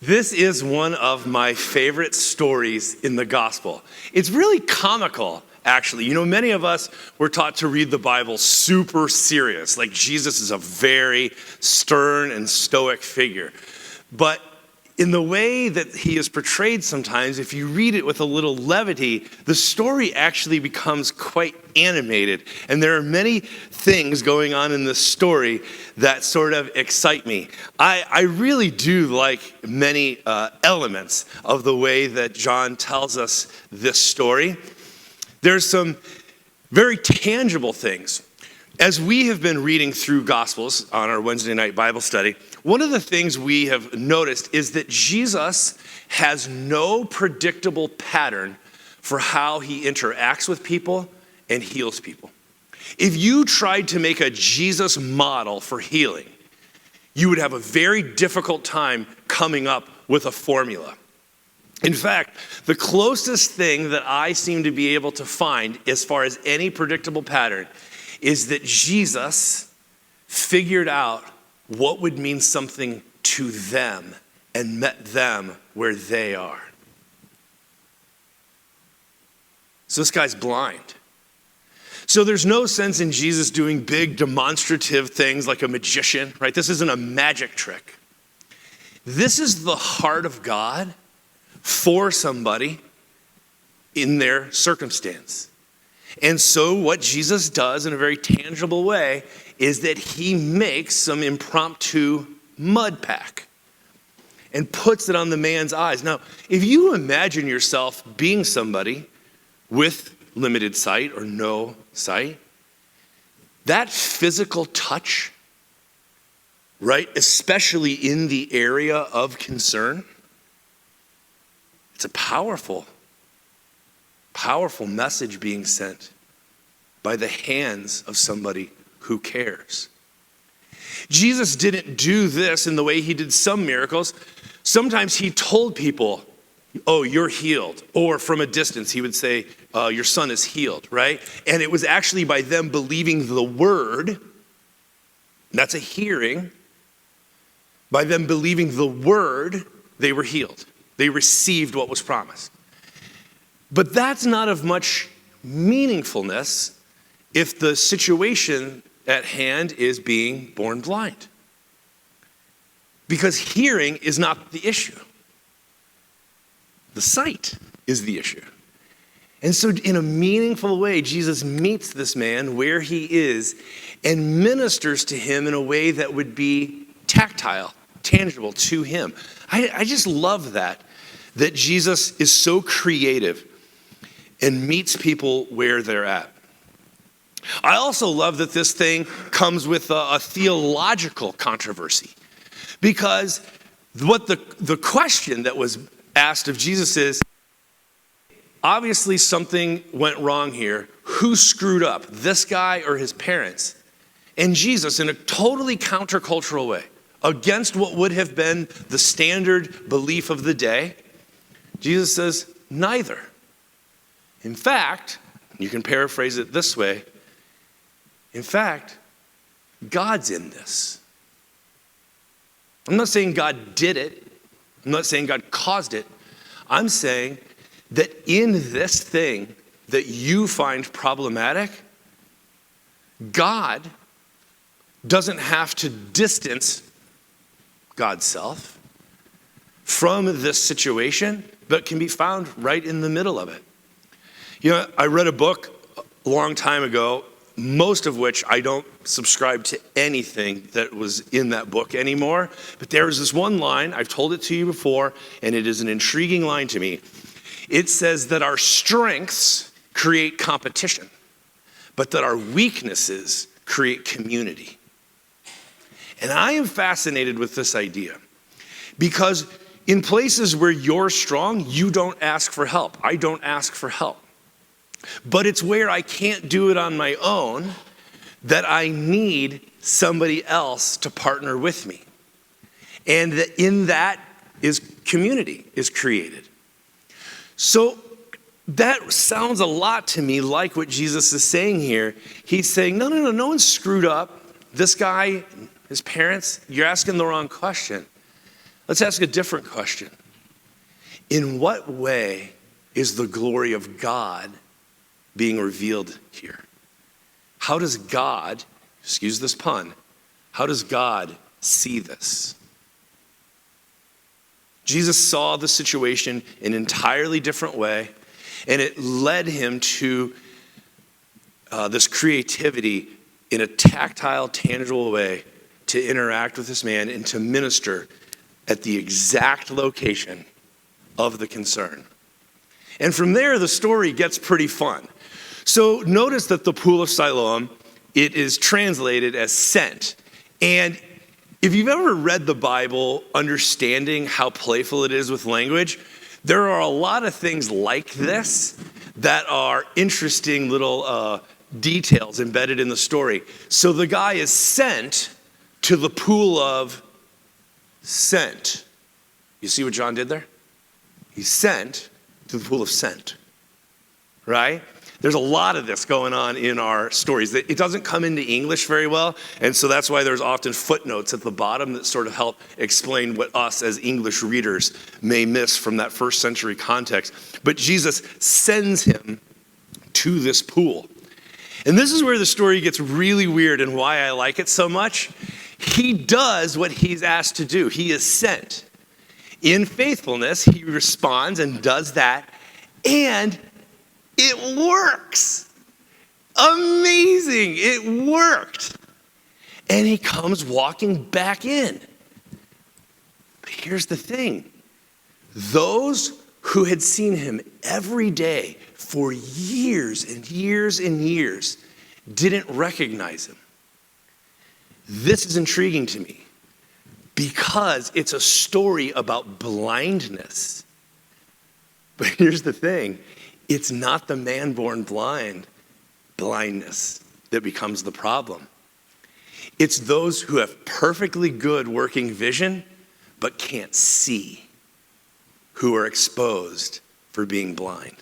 This is one of my favorite stories in the gospel. It's really comical, actually. You know, many of us were taught to read the Bible super serious, like Jesus is a very stern and stoic figure. But in the way that he is portrayed sometimes, if you read it with a little levity, the story actually becomes quite animated. And there are many things going on in this story that sort of excite me. I really do like many elements of the way that John tells us this story. There's some very tangible things. As we have been reading through Gospels on our Wednesday night Bible study, one of the things we have noticed is that Jesus has no predictable pattern for how he interacts with people and heals people. If you tried to make a Jesus model for healing, you would have a very difficult time coming up with a formula. In fact, the closest thing that I seem to be able to find as far as any predictable pattern is that Jesus figured out what would mean something to them and met them where they are. So this guy's blind. So there's no sense in Jesus doing big demonstrative things like a magician, right? This isn't a magic trick. This is the heart of God for somebody in their circumstance. And so what Jesus does in a very tangible way is that he makes some impromptu mud pack and puts it on the man's eyes. Now, if you imagine yourself being somebody with limited sight or no sight, that physical touch, right, especially in the area of concern, it's a powerful message being sent by the hands of somebody who cares. Jesus didn't do this in the way he did some miracles. Sometimes he told people, oh, you're healed. Or from a distance, he would say, your son is healed, right? And it was actually by them believing the word, and that's a hearing, by them believing the word, they were healed. They received what was promised. But that's not of much meaningfulness if the situation at hand is being born blind. Because hearing is not the issue. The sight is the issue. And so in a meaningful way, Jesus meets this man where he is and ministers to him in a way that would be tactile, tangible to him. I just love that Jesus is so creative and meets people where they're at. I also love that this thing comes with a theological controversy, because what the question that was asked of Jesus is, obviously something went wrong here. Who screwed up, this guy or his parents? And Jesus, in a totally countercultural way, against what would have been the standard belief of the day, Jesus says, neither. In fact, you can paraphrase it this way, in fact, God's in this. I'm not saying God did it. I'm not saying God caused it. I'm saying that in this thing that you find problematic, God doesn't have to distance God's self from this situation, but can be found right in the middle of it. You know, I read a book a long time ago, most of which I don't subscribe to anything that was in that book anymore. But there is this one line, I've told it to you before, and it is an intriguing line to me. It says that our strengths create competition, but that our weaknesses create community. And I am fascinated with this idea, because in places where you're strong, you don't ask for help. I don't ask for help. But it's where I can't do it on my own that I need somebody else to partner with me. And that in that is community is created. So that sounds a lot to me like what Jesus is saying here. He's saying, no one's screwed up. This guy, his parents, you're asking the wrong question. Let's ask a different question. In what way is the glory of God being revealed here? How does God, excuse this pun, how does God see this? Jesus saw the situation in an entirely different way, and it led him to this creativity in a tactile, tangible way to interact with this man and to minister at the exact location of the concern. And from there, the story gets pretty fun. So notice that the pool of Siloam, it is translated as sent. And if you've ever read the Bible, understanding how playful it is with language, there are a lot of things like this that are interesting little details embedded in the story. So the guy is sent to the pool of scent. You see what John did there? He's sent to the pool of scent, right? There's a lot of this going on in our stories. It doesn't come into English very well, and so that's why there's often footnotes at the bottom that sort of help explain what us as English readers may miss from that first century context. But Jesus sends him to this pool. And this is where the story gets really weird and why I like it so much. He does what he's asked to do. He is sent. In faithfulness, he responds and does that, and it works. Amazing. It worked. And he comes walking back in. But here's the thing. Those who had seen him every day for years and years and years didn't recognize him. This is intriguing to me because it's a story about blindness. But here's the thing. It's not the man born blindness that becomes the problem. It's those who have perfectly good working vision but can't see who are exposed for being blind.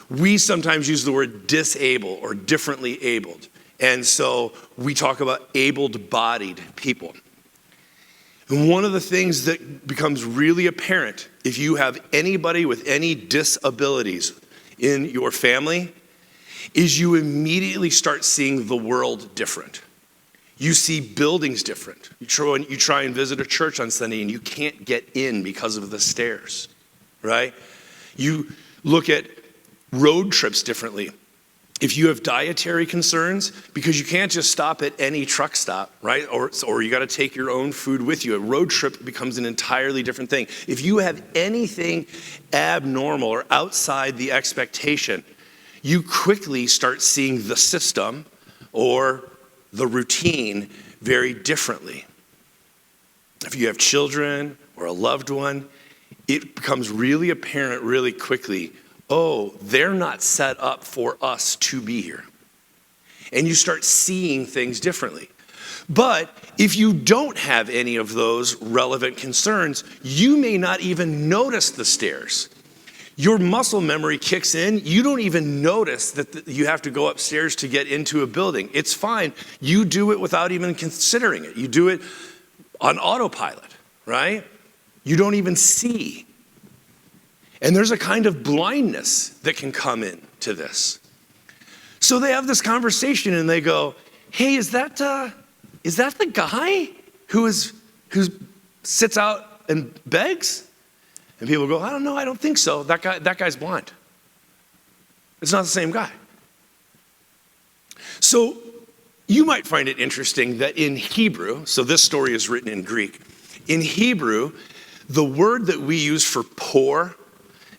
We sometimes use the word disabled or differently abled. And so we talk about able-bodied people. And one of the things that becomes really apparent if you have anybody with any disabilities in your family is you immediately start seeing the world different. You see buildings different. You try and visit a church on Sunday and you can't get in because of the stairs, right? You look at road trips differently. If you have dietary concerns, because you can't just stop at any truck stop, right? Or you got to take your own food with you. A road trip becomes an entirely different thing. If you have anything abnormal or outside the expectation, you quickly start seeing the system or the routine very differently. If you have children or a loved one, it becomes really apparent really quickly. Oh, they're not set up for us to be here. And you start seeing things differently. But if you don't have any of those relevant concerns, you may not even notice the stairs. Your muscle memory kicks in. You don't even notice that you have to go upstairs to get into a building. It's fine. You do it without even considering it. You do it on autopilot, right? You don't even see. And there's a kind of blindness that can come into this. So they have this conversation and they go, hey, is that the guy who sits out and begs? And people go, I don't know, I don't think so. That guy's blind. It's not the same guy. So you might find it interesting that in Hebrew, so this story is written in Greek. In Hebrew, the word that we use for poor,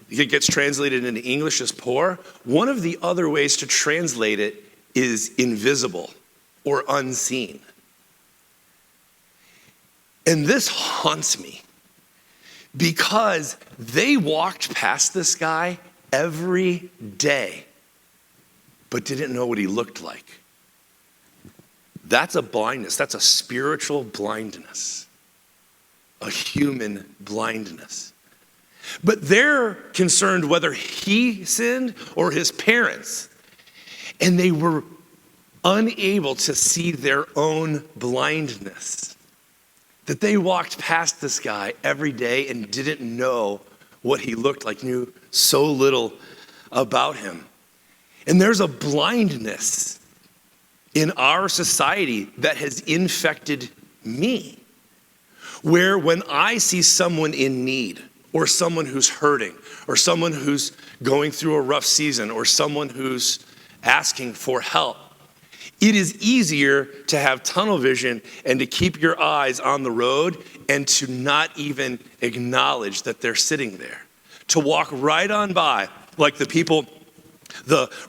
it gets translated into English as poor. One of the other ways to translate it is invisible or unseen. And this haunts me because they walked past this guy every day, but didn't know what he looked like. That's a blindness. That's a spiritual blindness, a human blindness. But they're concerned whether he sinned or his parents. And they were unable to see their own blindness. that they walked past this guy every day and didn't know what he looked like, knew so little about him. And there's a blindness in our society that has infected me, where when I see someone in need, or someone who's hurting, or someone who's going through a rough season, or someone who's asking for help, it is easier to have tunnel vision and to keep your eyes on the road and to not even acknowledge that they're sitting there. To walk right on by, like the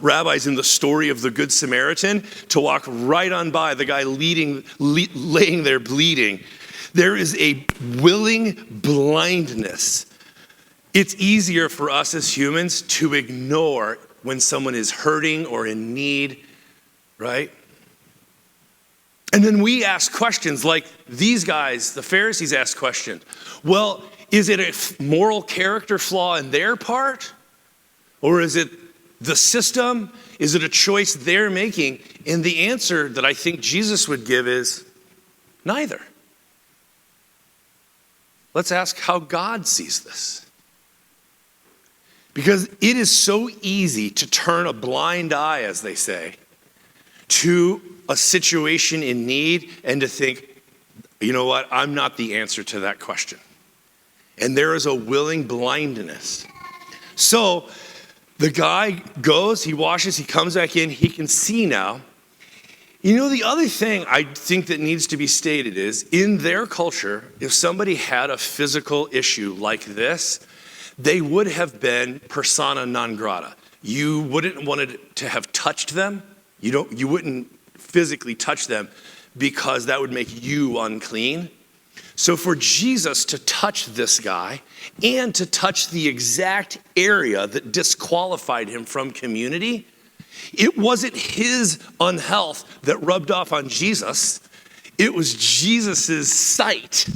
rabbis in the story of the Good Samaritan, to walk right on by the guy laying there bleeding. There is a willing blindness. It's easier for us as humans to ignore when someone is hurting or in need, right? And then we ask questions like these guys, the Pharisees asked questions. Well, is it a moral character flaw in their part? Or is it the system? Is it a choice they're making? And the answer that I think Jesus would give is neither. Let's ask how God sees this. Because it is so easy to turn a blind eye, as they say, to a situation in need and to think, you know what, I'm not the answer to that question. And there is a willing blindness. So the guy goes, he washes, he comes back in, he can see now. You know, the other thing I think that needs to be stated is, in their culture, if somebody had a physical issue like this, they would have been persona non grata. You wouldn't want to have touched them. You wouldn't physically touch them because that would make you unclean. So for Jesus to touch this guy and to touch the exact area that disqualified him from community, it wasn't his unhealth that rubbed off on Jesus. It was Jesus's sight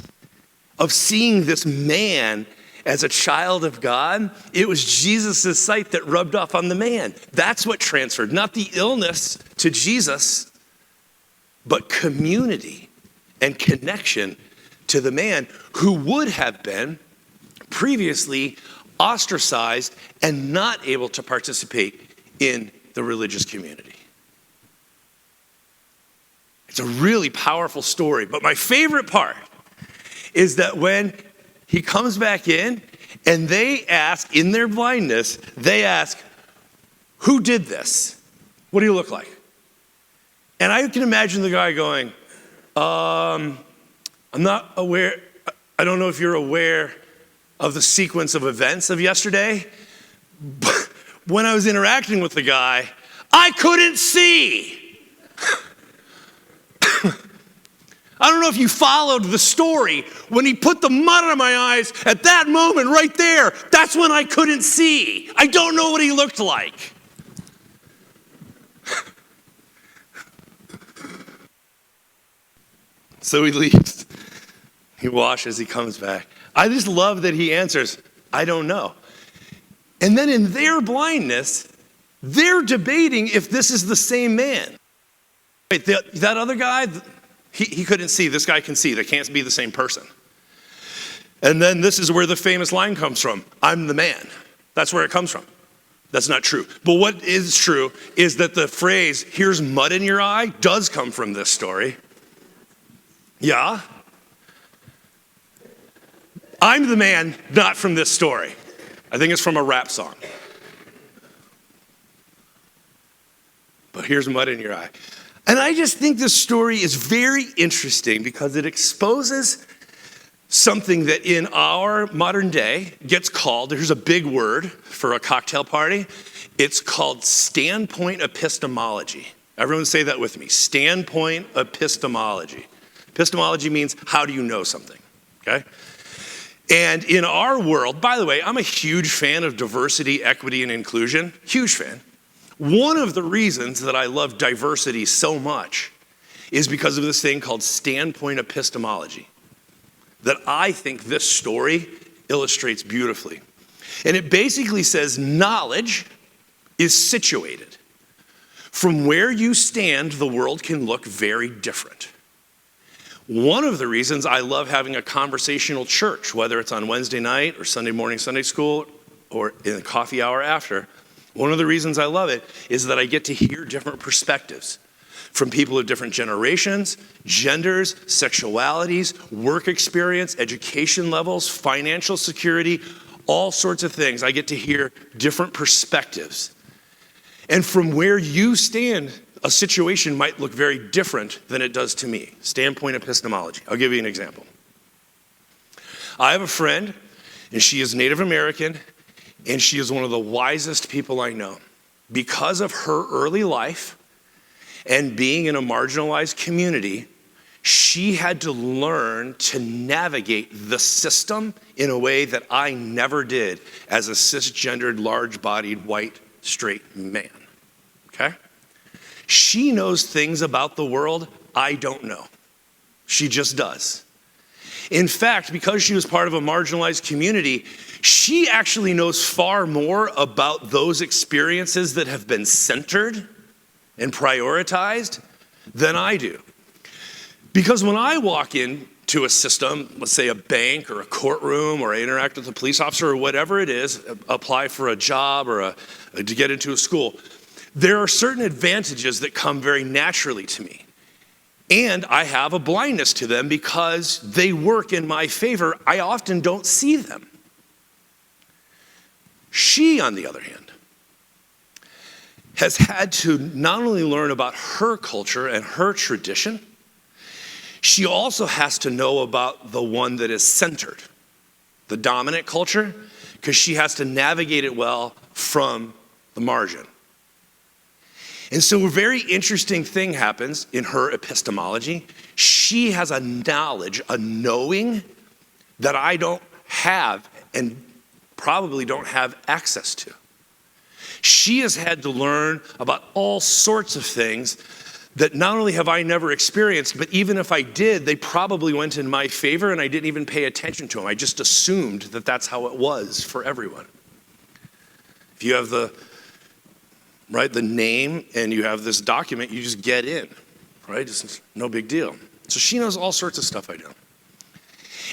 of seeing this man as a child of God. It was Jesus' sight that rubbed off on the man. That's what transferred, not the illness to Jesus, but community and connection to the man who would have been previously ostracized and not able to participate in the religious community. It's a really powerful story, but my favorite part is that when he comes back in and they ask, in their blindness, they ask, who did this? What do you look like? And I can imagine the guy going, I'm not aware, I don't know if you're aware of the sequence of events of yesterday, but when I was interacting with the guy, I couldn't see. I don't know if you followed the story. When he put the mud on my eyes, at that moment right there, that's when I couldn't see. I don't know what he looked like. So he leaves. He washes, he comes back. I just love that he answers, I don't know. And then in their blindness, they're debating if this is the same man. Wait, that other guy, he couldn't see. This guy can see. They can't be the same person. And then this is where the famous line comes from. I'm the man. That's where it comes from. That's not true. But what is true is that the phrase, here's mud in your eye, does come from this story. Yeah. I'm the man, not from this story. I think it's from a rap song. But here's mud in your eye. And I just think this story is very interesting because it exposes something that in our modern day gets called, here's a big word for a cocktail party, it's called standpoint epistemology. Everyone say that with me, standpoint epistemology. Epistemology means how do you know something, okay? And in our world, by the way, I'm a huge fan of diversity, equity, and inclusion, huge fan. One of the reasons that I love diversity so much is because of this thing called standpoint epistemology that I think this story illustrates beautifully. And it basically says knowledge is situated. From where you stand, the world can look very different. One of the reasons I love having a conversational church, whether it's on Wednesday night or Sunday morning Sunday school or in the coffee hour after, one of the reasons I love it is that I get to hear different perspectives from people of different generations, genders, sexualities, work experience, education levels, financial security, all sorts of things. I get to hear different perspectives. And from where you stand, a situation might look very different than it does to me. Standpoint epistemology. I'll give you an example. I have a friend, and she is Native American, and she is one of the wisest people I know. Because of her early life and being in a marginalized community, she had to learn to navigate the system in a way that I never did as a cisgendered, large-bodied, white, straight man. Okay? She knows things about the world I don't know. She just does. In fact, because she was part of a marginalized community, she actually knows far more about those experiences that have been centered and prioritized than I do. Because when I walk into a system, let's say a bank or a courtroom, or I interact with a police officer or whatever it is, apply for a job or to get into a school, there are certain advantages that come very naturally to me. And I have a blindness to them because they work in my favor. I often don't see them. She, on the other hand, has had to not only learn about her culture and her tradition, she also has to know about the one that is centered, the dominant culture, because she has to navigate it well from the margin. And so a very interesting thing happens in her epistemology. She has a knowledge, a knowing that I don't have and probably don't have access to. She has had to learn about all sorts of things that not only have I never experienced, but even if I did, they probably went in my favor and I didn't even pay attention to them. I just assumed that that's how it was for everyone. If you have the name and you have this document, you just get in, right? It's no big deal. So she knows all sorts of stuff I don't.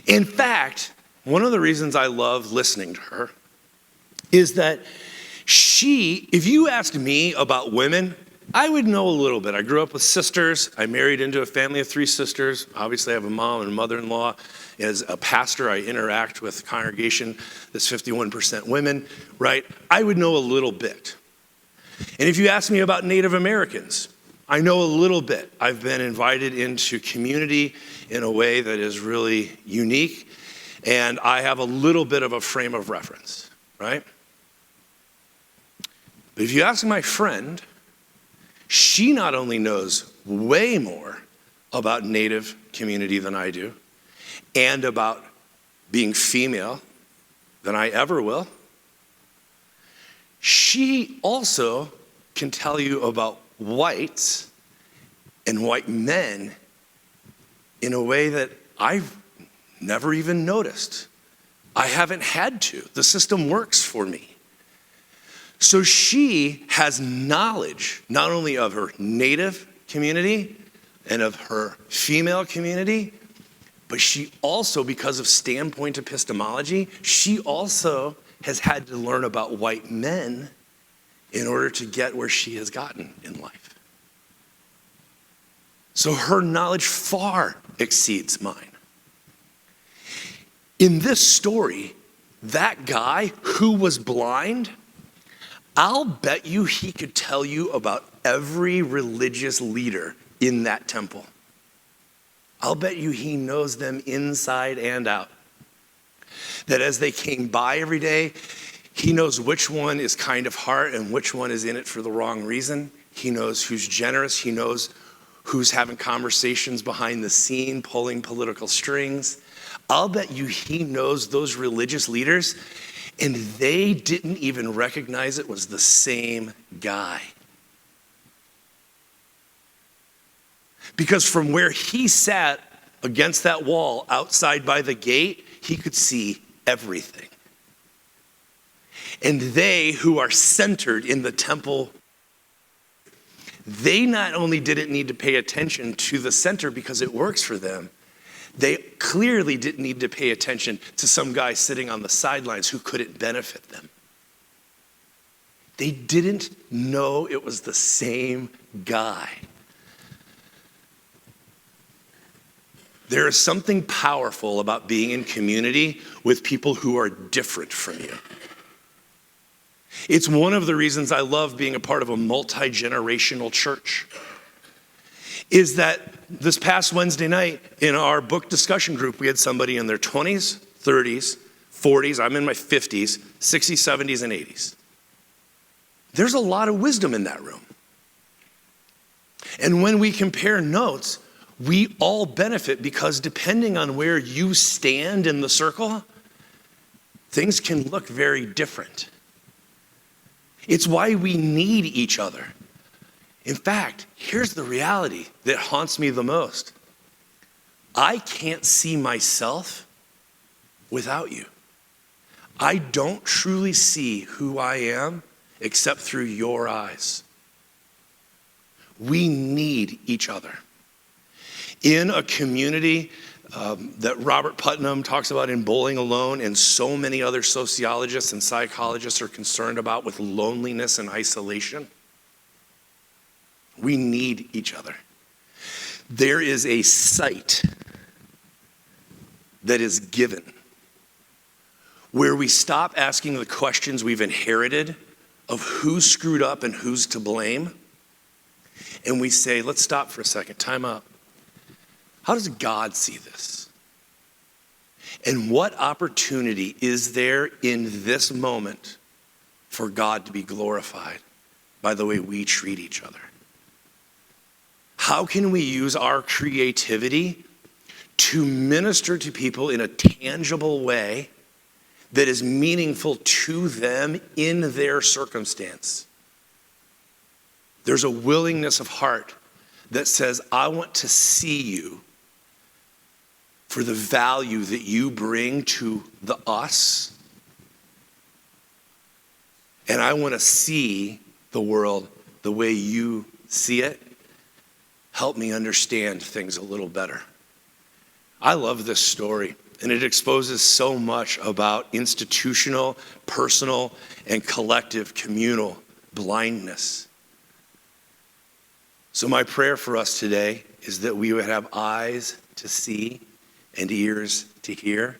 In fact, one of the reasons I love listening to her is that if you asked me about women, I would know a little bit. I grew up with sisters. I married into a family of 3 sisters. Obviously, I have a mom and a mother-in-law. As a pastor, I interact with a congregation that's 51% women, right? I would know a little bit. And if you ask me about Native Americans, I know a little bit. I've been invited into community in a way that is really unique, and I have a little bit of a frame of reference, right? But if you ask my friend, she not only knows way more about Native community than I do, and about being female than I ever will, she also can tell you about whites and white men in a way that I've never even noticed. I haven't had to. The system works for me. So she has knowledge not only of her Native community and of her female community, but she also, because of standpoint epistemology, she also has had to learn about white men in order to get where she has gotten in life. So her knowledge far exceeds mine. In this story, that guy who was blind, I'll bet you he could tell you about every religious leader in that temple. I'll bet you he knows them inside and out. That as they came by every day, he knows which one is kind of heart and which one is in it for the wrong reason. He knows who's generous. He knows who's having conversations behind the scene, pulling political strings. I'll bet you he knows those religious leaders, and they didn't even recognize it was the same guy. Because from where he sat against that wall outside by the gate, he could see everything. And they who are centered in the temple, they not only didn't need to pay attention to the center because it works for them, They clearly didn't need to pay attention to some guy sitting on the sidelines who couldn't benefit them. They didn't know it was the same guy. There is something powerful about being in community with people who are different from you. It's one of the reasons I love being a part of a multi-generational church. Is that this past Wednesday night in our book discussion group, we had somebody in their 20s, 30s, 40s, I'm in my 50s, 60s, 70s, and 80s. There's a lot of wisdom in that room. And when we compare notes, we all benefit because depending on where you stand in the circle, things can look very different. It's why we need each other. In fact, here's the reality that haunts me the most. I can't see myself without you. I don't truly see who I am except through your eyes. We need each other. In a community that Robert Putnam talks about in Bowling Alone, and so many other sociologists and psychologists are concerned about with loneliness and isolation, we need each other. There is a sight that is given where we stop asking the questions we've inherited of who screwed up and who's to blame. And we say, let's stop for a second, time out. How does God see this? And what opportunity is there in this moment for God to be glorified by the way we treat each other? How can we use our creativity to minister to people in a tangible way that is meaningful to them in their circumstance? There's a willingness of heart that says, I want to see you for the value that you bring to the us. And I want to see the world the way you see it. Help me understand things a little better. I love this story, and it exposes so much about institutional, personal, and collective communal blindness. So my prayer for us today is that we would have eyes to see and ears to hear,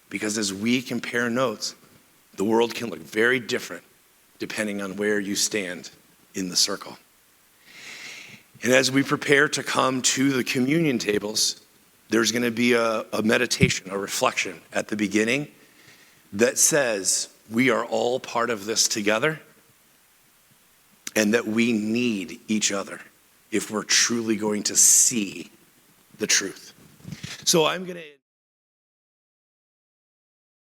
because as we compare notes, the world can look very different depending on where you stand in the circle. And as we prepare to come to the communion tables, there's going to be a meditation, a reflection at the beginning that says we are all part of this together and that we need each other if we're truly going to see the truth. So I'm going to